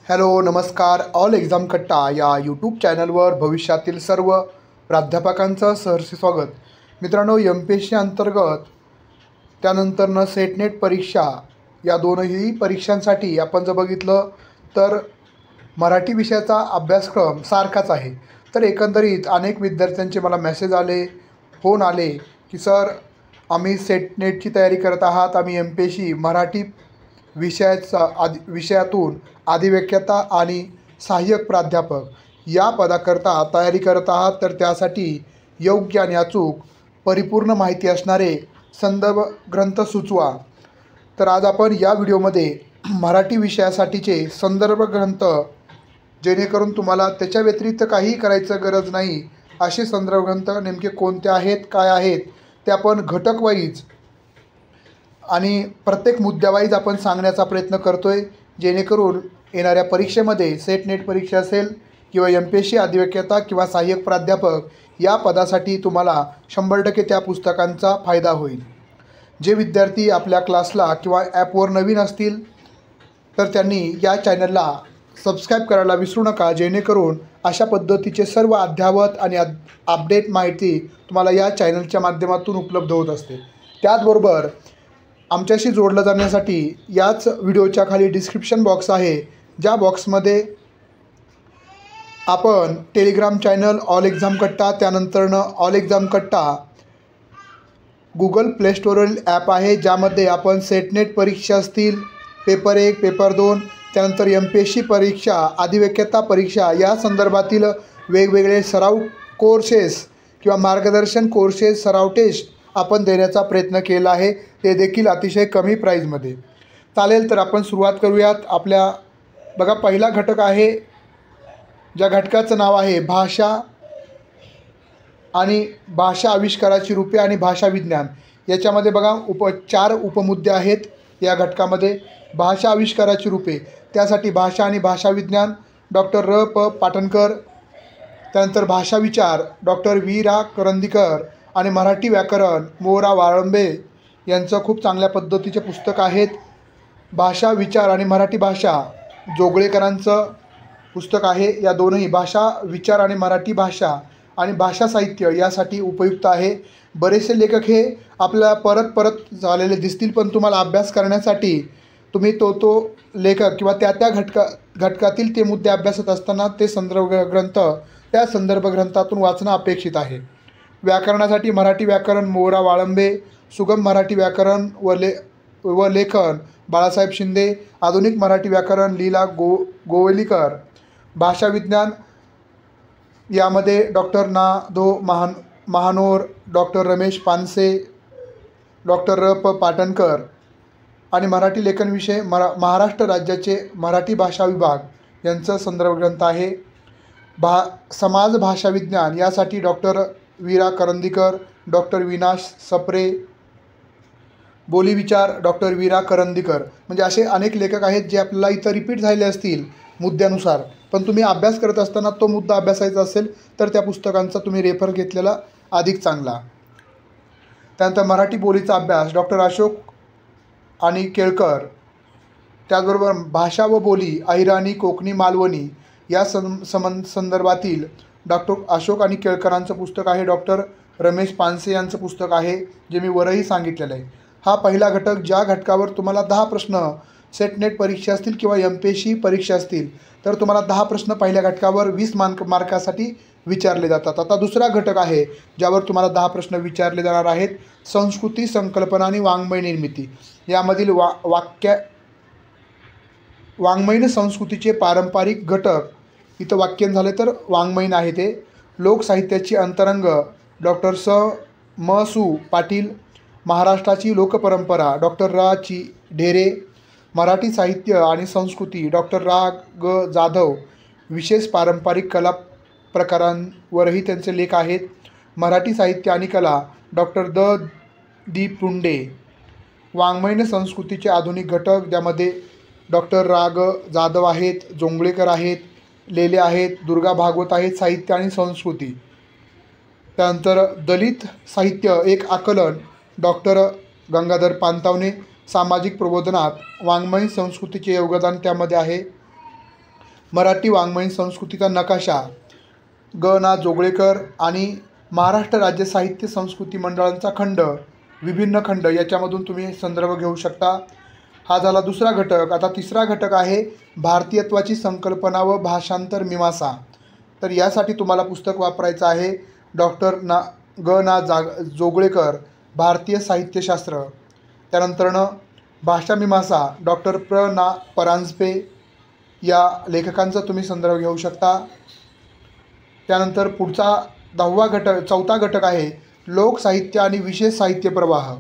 Hello नमस्कार. All exam कट्टा या यूट्यूब चॅनलवर भविष्यातील सर्व प्राध्यापकांचं सहर्ष स्वागत. मित्रांनो, MPSC अंतर्गत त्यानंतरनं सेट नेट परीक्षा या दोनही परीक्षांसाठी आपण जर बघितलं तर मराठी विषयाचा अभ्यासक्रम सारखाच आहे. तर एकंदरीत अनेक विद्यार्थ्यांचे मला मेसेज आले, फोन आले की सर आम्ही सेट नेटची तयारी करत आहात, आम्ही MPSC मराठी विषयातून अधिव्याख्याता आणि सहाय्यक प्राध्यापक या पदाकरता तयारी करत आहात, तर त्यासाठी योग्य आणि अचूक परिपूर्ण माहिती असणारे संदर्भ ग्रंथ सुचवा. तर आज आपण या व्हिडिओमध्ये मराठी विषयासाठीचे संदर्भ ग्रंथ, जेणेकरून तुम्हाला त्याच्या व्यतिरिक्त काहीही करायचं गरज नाही असे संदर्भ ग्रंथ नेमके कोणते आहेत, काय आहेत ते आपण घटक वाईज आणि प्रत्येक मुद्द्यावाईज आपण सांगण्याचा प्रयत्न करतो आहे, जेणेकरून येणाऱ्या परीक्षेमध्ये सेट नेट परीक्षा असेल किंवा MPSC अधिव्याख्याता किंवा सहाय्यक प्राध्यापक या पदासाठी तुम्हाला 100% त्या पुस्तकांचा फायदा होईल. जे विद्यार्थी आपल्या क्लासला किंवा ॲपवर नवीन असतील तर त्यांनी या चॅनलला सबस्क्राईब करायला विसरू नका, जेणेकरून अशा पद्धतीचे सर्व अद्ययावत आणि अपडेट माहिती तुम्हाला या चॅनलच्या माध्यमातून उपलब्ध होत असते. त्याचबरोबर आमच्याशी जोडलं जाण्यासाठी याच व्हिडिओच्या खाली डिस्क्रिप्शन बॉक्स आहे, ज्या बॉक्समध्ये आपण टेलिग्राम चॅनल ऑल एक्झाम कट्टा, त्यानंतरनं ऑल एक्झाम कट्टा गुगल प्ले स्टोरवरील ॲप आहे, ज्यामध्ये आपण सेट नेट परीक्षा असतील, पेपर 1, पेपर 2, त्यानंतर MPSC परीक्षा, अधिव्याख्याता परीक्षा या संदर्भातील वेगवेगळे सराव कोर्सेस किंवा मार्गदर्शन कोर्सेस, सराव टेस्ट आपण देण्याचा प्रयत्न केला आहे, ते देखील अतिशय कमी प्राईजमध्ये. चालेल, तर आपण सुरुवात करूयात. आपल्या बघा, पहिला घटक आहे, ज्या घटकाचं नाव आहे भाषा आणि भाषा आविष्काराची रूपे आणि भाषा विज्ञान. याच्यामध्ये बघा 4 उपमुद्दे आहेत. या घटकामध्ये भाषा आविष्काराची रूपे, त्यासाठी भाषा आणि भाषा विज्ञान डॉक्टर R.P. पाटणकर, त्यानंतर भाषा विचार डॉक्टर V.रा. करंदीकर आणि मराठी व्याकरण मोरा वाळंबे यांचं खूप चांगल्या पद्धतीचे पुस्तक आहेत. भाषा विचार आणि मराठी भाषा जोगळेकरांचं पुस्तक आहे. या दोनही भाषा विचार आणि मराठी भाषा आणि भाषा साहित्य यासाठी उपयुक्त आहे. बरेचसे लेखक हे आपल्याला परत झालेले दिसतील, पण तुम्हाला अभ्यास करण्यासाठी तुम्ही तो लेखक किंवा त्या घटकातील ते मुद्दे अभ्यासत असताना ते संदर्भ ग्रंथ त्या संदर्भ ग्रंथातून वाचणं अपेक्षित आहे. व्याकरणासाठी मराठी व्याकरण मोरा वाळंबे, सुगम मराठी व्याकरण व लेखन बाळासाहेब शिंदे, आधुनिक मराठी व्याकरण लीला गोवलीकर, भाषा विज्ञान यामध्ये डॉक्टर ना.धो. Mahanor, doctor Ramesh Panse, doctor R.P. Patankar आणि मराठी लेखन विषय महाराष्ट्र राज्याचे मराठी भाषा विभाग यांचं संदर्भ ग्रंथ आहे. समाज भाषा विज्ञान यासाठी डॉक्टर V.रा. करंदीकर, डॉक्टर विनाश सप्रे, बोली विचार डॉक्टर V.रा. करंदीकर. म्हणजे असे अनेक लेखक आहेत जे आपल्याला इथं रिपीट झाले असतील मुद्द्यानुसार, पण तुम्ही अभ्यास करत असताना तो मुद्दा अभ्यासायचा असेल तर त्या पुस्तकांचा तुम्ही रेफर घेतलेला अधिक चांगला. त्यानंतर मराठी बोलीचा अभ्यास डॉक्टर अशोक आणि केळकर, त्याचबरोबर भाषा व बोली अहिराणी, कोकणी, मालवणी या संदर्भातील डॉक्टर अशोक आणि केळकरांचं पुस्तक आहे. डॉक्टर रमेश पानसे यांचं पुस्तक आहे, जे मी वरही सांगितलेलं आहे. हा पहिला घटक, ज्या घटकावर तुम्हाला 10 प्रश्न सेट नेट परीक्षा असतील किंवा MPSC परीक्षा असतील तर तुम्हाला 10 प्रश्न पहिल्या घटकावर 20 मार्कासाठी विचारले जातात. आता दुसरा घटक आहे ज्यावर तुम्हाला 10 प्रश्न विचारले जाणार आहेत, संस्कृती, संकल्पना आणि वाङ्मय निर्मिती. यामधील वाङ्मयीन संस्कृतीचे पारंपरिक घटक, इथं वाक्यन झाले तर वाङ्मयीन आहे ते. लोकसाहित्याची अंतरंग डॉक्टर म.सु. पाटील, महाराष्ट्राची लोकपरंपरा डॉक्टर रा. चि. ढेरे, मराठी साहित्य आणि संस्कृती डॉक्टर रा. ग. जाधव, विशेष पारंपरिक कला प्रकारांवरही त्यांचे लेख आहेत. मराठी साहित्य आणि कला डॉक्टर द. पुंडे. वाङ्मयीन संस्कृतीचे आधुनिक घटक, ज्यामध्ये डॉक्टर रा. ग. जाधव आहेत, जोंगळेकर आहेत, लेले आहेत, दुर्गा भागवत आहेत, साहित्य आणि संस्कृती. त्यानंतर दलित साहित्य एक आकलन डॉक्टर गंगाधर पानतावणे, सामाजिक प्रबोधनात वाङ्मयीन संस्कृतीचे योगदान त्यामध्ये आहे. मराठी वाङ्मयीन संस्कृतीचा नकाशा ग ना जोगळेकर आणि महाराष्ट्र राज्य साहित्य संस्कृती मंडळांचा खंड, विभिन्न खंड याच्यामधून तुम्ही संदर्भ घेऊ शकता. हा झाला दुसरा घटक. आता तिसरा घटक आहे भारतीयत्वाची संकल्पना व भाषांतर मीमांसा. तर यासाठी तुम्हाला पुस्तक वापरायचं आहे डॉक्टर जोगळेकर भारतीय साहित्यशास्त्र. त्यानंतरनं भाषामीमांसा डॉक्टर परांजपे या लेखकांचा तुम्ही संदर्भ घेऊ शकता. त्यानंतर पुढचा चौथा घटक आहे लोकसाहित्य आणि विशेष साहित्य प्रवाह.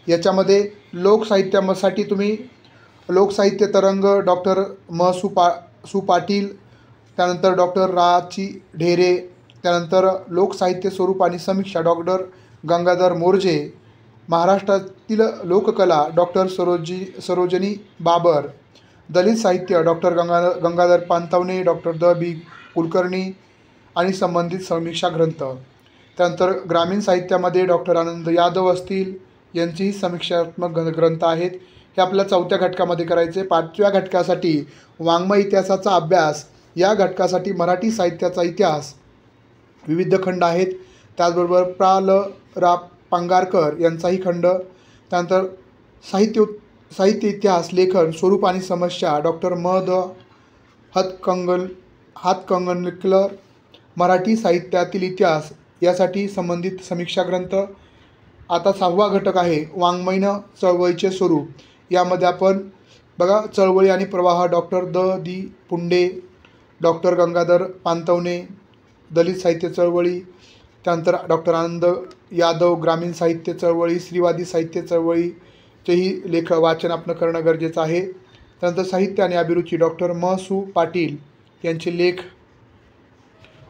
याच्यामध्ये लोकसाहित्यासाठी तुम्ही लोकसाहित्य तरंग डॉक्टर सु पाटील, त्यानंतर डॉक्टर रा.ची. ढेरे, त्यानंतर लोकसाहित्य स्वरूप आणि समीक्षा डॉक्टर गंगाधर मोर्जे, महाराष्ट्रातील लोककला डॉक्टर सरोजिनी बाबर, दलित साहित्य डॉक्टर गंगाधर पानतावणे, डॉक्टर द.बी. कुलकर्णी आणि संबंधित समीक्षा ग्रंथ. त्यानंतर ग्रामीण साहित्यामध्ये डॉक्टर आनंद यादव असतील यांचीही समीक्षात्मक ग्रंथ आहेत. हे आपल्याला चौथ्या घटकामध्ये करायचे. पाचव्या घटकासाठी वाङ्मय इतिहासाचा अभ्यास, या घटकासाठी मराठी साहित्याचा इतिहास विविध खंड आहेत. त्याचबरोबर रा. पांगारकर यांचाही खंड. त्यानंतर साहित्य इतिहास लेखन स्वरूप आणि समस्या डॉक्टर द. हातकणंगलेकर, मराठी साहित्यातील इतिहास यासाठी संबंधित समीक्षा ग्रंथ. आता 6वा घटक आहे वाङ्मयीन चळवळीचे स्वरूप. यामध्ये आपण बघा चळवळी आणि प्रवाह डॉक्टर द.दी. पुंडे, डॉक्टर गंगाधर पानतावणे, दलित साहित्य चळवळी, त्यानंतर डॉक्टर आनंद यादव ग्रामीण साहित्य चळवळी, स्त्रीवादी साहित्य चळवळीचेही वाचन आपण करणं गरजेचं आहे. त्यानंतर साहित्य आणि अभिरुची डॉक्टर सु. पाटील यांचे लेख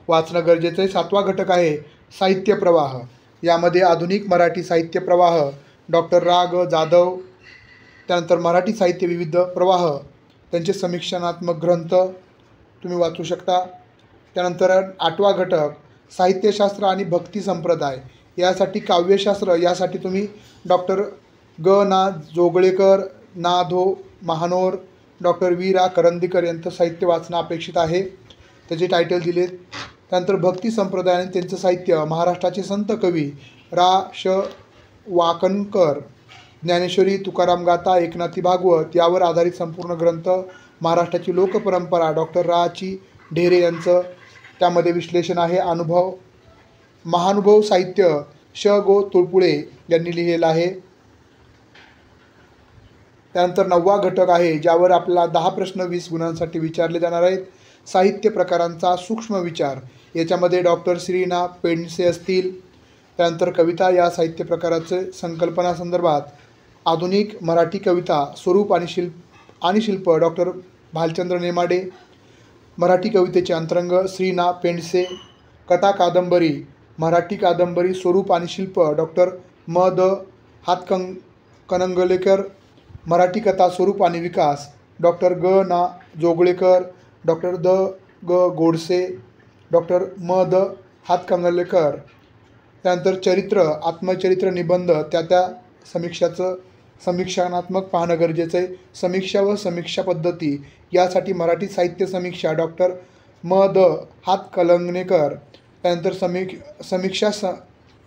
वाचणं गरजेचं आहे. 7वा घटक आहे साहित्य प्रवाह. यामध्ये आधुनिक मराठी साहित्य प्रवाह डॉक्टर रा. जाधव, त्यानंतर मराठी साहित्य विविध प्रवाह त्यांचे समीक्षात्मक ग्रंथ तुम्ही वाचू शकता. त्यानंतर 8वा घटक साहित्यशास्त्र आणि भक्ती संप्रदाय. यासाठी काव्यशास्त्र, यासाठी तुम्ही डॉक्टर ना. जोगळेकर, ना. महानोर, डॉक्टर रा. करंदीकर यांचं साहित्य वाचणं अपेक्षित आहे. त्याचे टायटल दिलेत. त्यानंतर भक्ती संप्रदाय आणि त्यांचं साहित्य महाराष्ट्राचे संत कवी रा. वाकणकर, ज्ञानेश्वरी, तुकाराम गाथा, एकनाथी भागवत यावर आधारित संपूर्ण ग्रंथ. महाराष्ट्राची लोकपरंपरा डॉक्टर रा.ची. ढेरे यांचं त्यामध्ये विश्लेषण आहे. महानुभव साहित्य गो. तुळपुळे यांनी लिहिलेलं आहे. त्यानंतर 9वा घटक आहे ज्यावर आपल्याला 10 प्रश्न 20 गुणांसाठी विचारले जाणार आहेत. साहित्य प्रकारांचा सूक्ष्म विचार. याच्यामध्ये डॉक्टर श्रीना पेंडसे असतील. त्यानंतर कविता या साहित्य प्रकाराचे संकल्पनासंदर्भात आधुनिक मराठी कविता स्वरूप आणि शिल्प डॉक्टर भालचंद्र नेमाडे, मराठी कवितेचे अंतरंग श्रीना पेंडसे, कथा कादंबरी मराठी कादंबरी स्वरूप आणि शिल्प डॉक्टर द. हातकणंगलेकर, मराठी कथा स्वरूप आणि विकास डॉक्टर ना. जोगळेकर, डॉक्टर गोडसे, डॉक्टर द. हातकणंगलेकर. त्यानंतर चरित्र, आत्मचरित्र, निबंध त्या समीक्षात्मक पाहणं गरजेचं आहे. समीक्षा व समीक्षा पद्धती यासाठी मराठी साहित्य समीक्षा डॉक्टर द. हातकणंगलेकर. त्यानंतर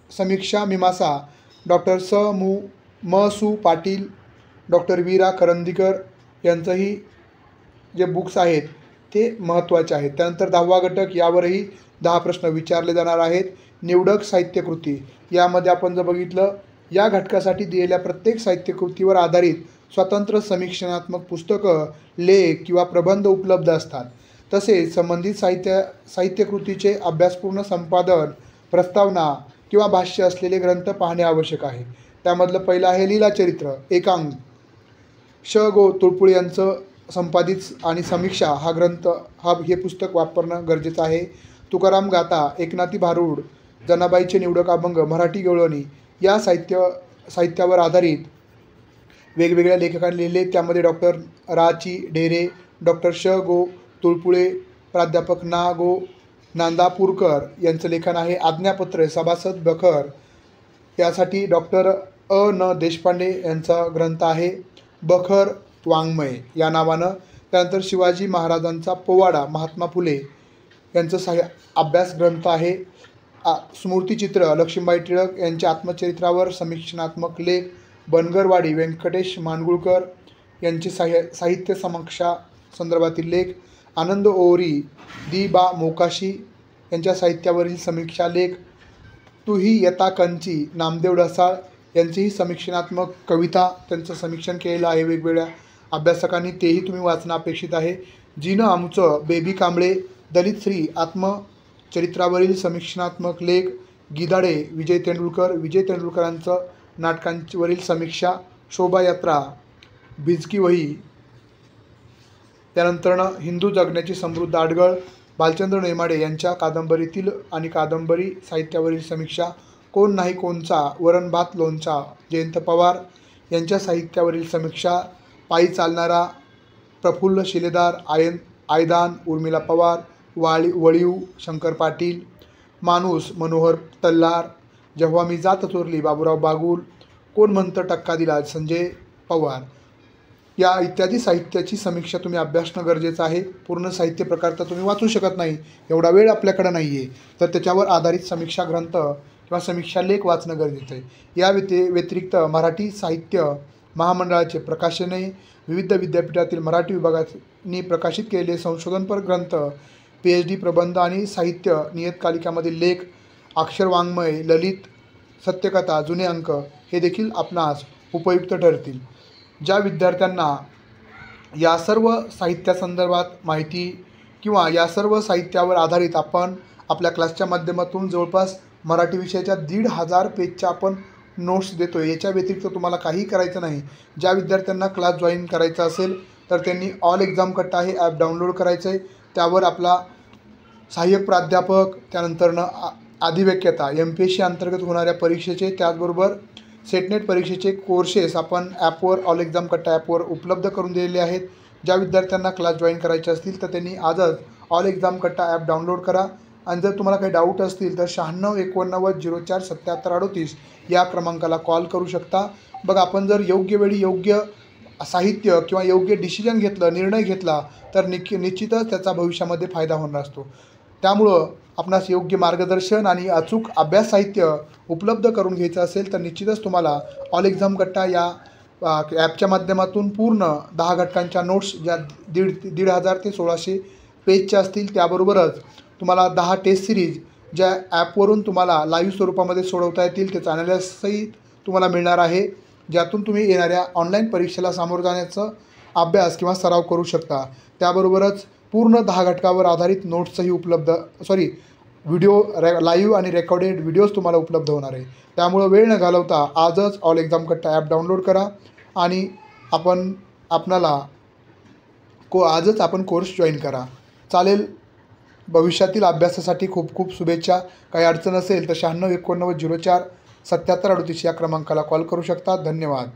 समीक्षा मीमांसा डॉक्टर सु. पाटील, डॉक्टर रा. करंदीकर यांचंही जे बुक्स आहेत ते महत्त्वाचे आहेत. त्यानंतर 10वा घटक, यावरही 10 प्रश्न विचारले जाणार आहेत. निवडक साहित्यकृती. यामध्ये आपण जर बघितलं, या घटकासाठी दिलेल्या प्रत्येक साहित्यकृतीवर आधारित स्वतंत्र समीक्षणात्मक पुस्तकं, लेख किंवा प्रबंध उपलब्ध असतात. तसेच संबंधित साहित्यकृतीचे अभ्यासपूर्ण संपादन, प्रस्तावना किंवा भाष्य असलेले ग्रंथ पाहणे आवश्यक आहे. त्यामधलं पहिलं आहे लीलाचरित्र एकांक. गो. तुळपुळे यांचं संपादित आणि समीक्षा हे पुस्तक वापरणं गरजेचं आहे. तुकाराम गाथा, एकनाथी भारूड, जनाबाईचे निवडक अभंग, मराठी गवळणी या साहित्यावर आधारित वेगवेगळ्या लेखकांनी लिहिले. त्यामध्ये डॉक्टर रा.ची. ढेरे, डॉक्टर गो. तुळपुळे, प्राध्यापक गो. नांदापूरकर यांचं लेखन आहे. आज्ञापत्र सभासद बखर. यासाठी डॉक्टर न. देशपांडे यांचा ग्रंथ आहे बखर वाङ्मय या नावानं. त्यानंतर शिवाजी महाराजांचा पोवाडा महात्मा फुले यांचं अभ्यास ग्रंथ आहे. स्मृतिचित्र लक्ष्मीबाई टिळक यांच्या आत्मचरित्रावर समीक्षणात्मक लेख. बनगरवाडी व्यंकटेश मानगुळकर यांचे साहित्य समीक्षा संदर्भातील लेख. आनंद ओवरी दि बा मोकाशी यांच्या साहित्यावरील समीक्षा लेख. तुही यता कंची नामदेव ढसाळ यांचीही समीक्षणात्मक कविता त्यांचं समीक्षण केलेलं आहे वेगवेगळ्या अभ्यासकांनी, तेही तुम्ही वाचणं अपेक्षित आहे. जीनं आमचं बेबी कांबळे दलित स्त्री आत्मचरित्रावरील समीक्षणात्मक लेख. गिधाडे विजय तेंडुलकरांचं नाटकांवरील समीक्षा. शोभायात्रा भिजकी वही. त्यानंतरनं हिंदू जगण्याची समृद्ध आडगळ भालचंद्र नेमाडे यांच्या कादंबरीतील आणि कादंबरी साहित्यावरील समीक्षा. कोण नाही कोणचा वरण भात लोणचा जयंत पवार यांच्या साहित्यावरील समीक्षा. पायी चालणारा प्रफुल्ल शिलेदार आयदान उर्मिला पवार. वळीव शंकर पाटील. माणूस मनोहर तल्लार. जेव्हा मी जात चोरली बाबूराव बागुल. कोण म्हणतं टक्का दिला संजय पवार. या इत्यादी साहित्याची समीक्षा तुम्ही अभ्यासणं गरजेचं आहे. पूर्ण साहित्य प्रकार तर तुम्ही वाचू शकत नाही, एवढा वेळ आपल्याकडं नाही आहे, तर त्याच्यावर आधारित समीक्षा ग्रंथ किंवा समीक्षा लेख वाचणं गरजेचं आहे. या व्यतिरिक्त मराठी साहित्य महामंडळाचे प्रकाशने, विविध विद्यापीठातील मराठी विभागाने प्रकाशित केलेले संशोधनपर ग्रंथ, PhD प्रबंध आणि साहित्य नियतकालिकामधील लेख, अक्षरवाङ्मय, ललित, सत्यकथा, जुने अंक हे देखील आपणास उपयुक्त ठरतील. ज्या विद्यार्थ्यांना या सर्व साहित्यासंदर्भात माहिती किंवा या सर्व साहित्यावर आधारित आपण आपल्या क्लासच्या माध्यमातून जवळपास मराठी विषयाच्या 1,500 पेजच्या आपण नोट्स देतो आहे, याच्या व्यतिरिक्त तुम्हाला काहीही करायचं नाही. ज्या विद्यार्थ्यांना क्लास जॉईन करायचा असेल तर त्यांनी ऑल एक्झाम कट्टा हे ॲप डाउनलोड करायचं आहे. त्यावर आपला सहाय्यक प्राध्यापक, त्यानंतरनं अधिव्याख्याता, MPSC अंतर्गत होणाऱ्या परीक्षेचे, त्याचबरोबर सेटनेट परीक्षेचे कोर्सेस आपण ॲपवर ऑल एक्झाम कट्टा ॲपवर उपलब्ध करून दिलेले आहेत. ज्या विद्यार्थ्यांना क्लास जॉईन करायचे असतील तर त्यांनी आजच ऑल एक्झाम कट्टा ॲप डाउनलोड करा. आणि जर तुम्हाला काही डाऊट असतील तर 96 89 04 77 38 या क्रमांकाला कॉल करू शकता. बघा, आपण जर योग्य वेळी योग्य साहित्य किंवा योग्य डिसिजन घेतलं, निर्णय घेतला तर निश्चितच त्याचा भविष्यामध्ये फायदा होणार असतो. त्यामुळं आपणास योग्य मार्गदर्शन आणि अचूक अभ्यास साहित्य उपलब्ध करून घ्यायचं असेल तर निश्चितच तुम्हाला ऑल एक्झाम कट्टा या ॲपच्या माध्यमातून पूर्ण 10 घटकांच्या नोट्स ज्या 1,500 ते 1,600 पेजच्या असतील, त्याबरोबरच तुम्हाला 10 टेस्ट सिरीज ज्या ॲपवरून तुम्हाला लाईव्ह स्वरूपामध्ये सोडवता येतील, त्याचा ॲनालिसिसही तुम्हाला मिळणार आहे, ज्यातून तुम्ही येणाऱ्या ऑनलाईन परीक्षेला सामोरं जाण्याचं अभ्यास किंवा सराव करू शकता. त्याबरोबरच पूर्ण 10 घटकावर आधारित नोट्सही व्हिडिओ लाईव्ह आणि रेकॉर्डेड व्हिडिओज तुम्हाला उपलब्ध होणार आहे. त्यामुळं वेळ न घालवता आजच ऑल एक्झाम कट्टा ॲप डाउनलोड करा आणि आजच आपण कोर्स जॉईन करा. चालेल. भविष्यातील अभ्यासासाठी खूप खूप शुभेच्छा. काही अडचण असेल तर 96 89 04 77 38 या क्रमांकाला कॉल करू शकता. धन्यवाद.